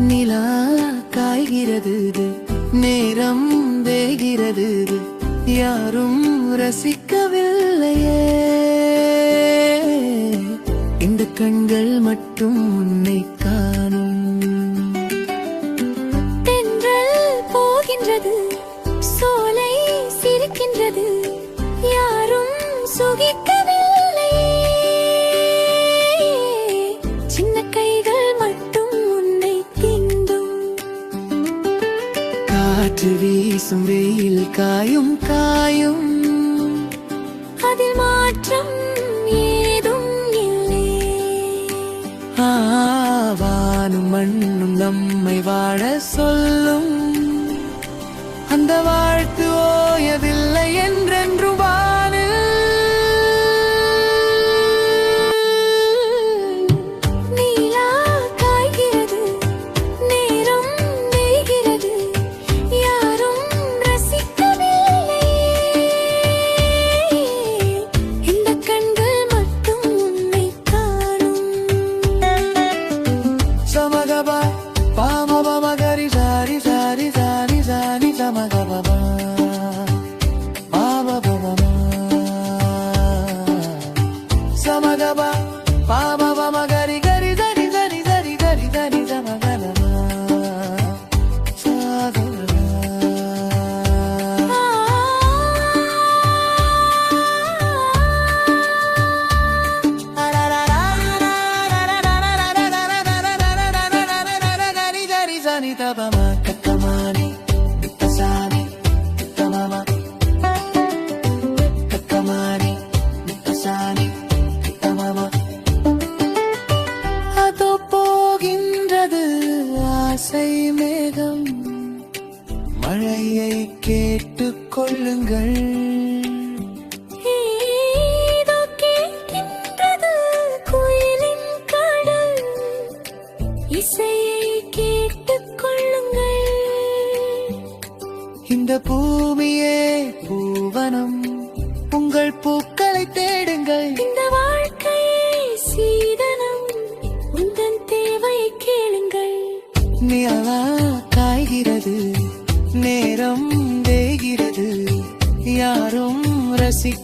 நிலா காய்கிறது, நேரம் வேகிறது, யாரும் ரசிக்கவில்லையே. இந்த கண்கள் மட்டும் உன்னை காணும். தென்றல் போகின்றது, சோலை சிரிக்கின்றது, யாரும் சுகிக்கவில்லை. சின்ன கைகள் மட்டும் உன்னை தீண்டும். காற்று வீசும் வெயில் காயும் காயும், அதில் மாற்றம் ஏதும் இல்லை. வானும் மண்ணும் நம்மை வாழ சொல்லும், அந்த வாழ்த்து ஓயவில்லை என்றென்றும் வானில். நீலா காய்கிறது, நேரம் வேகிறது, யாரும் ரசிக்கவில்லை. இந்த கண்கள் மட்டும் உன்னை காணும். சமகபா பாமபம கரி சாரி சாரி சாரி சாரி சமகபா பாபபம சமகபா பாமபம கரி கரி சரி சரி சரி சரி சரி சமகபா Sadhana. Sanita bama kakamani nitasani nitamama kakamani nitasani nitamama. அதோ போகின்றது ஆசை மேகம், மழையை கேட்டுக் கொள்ளுங்கள். ஏதோ கேட்கின்றது குயிலின் கடல், இசையை கேட்டுக் கொள்ளுங்கள். இந்த பூமியே பூவனம், உங்கள் பூக்களை தேடுங்கள். இந்த வாழ்க்கையே சீதனம், உந்தன் தேவையை கேளுங்கள். நிலா காய்கிறது, நேரம் வேகிறது, யாரும் ரசிக்க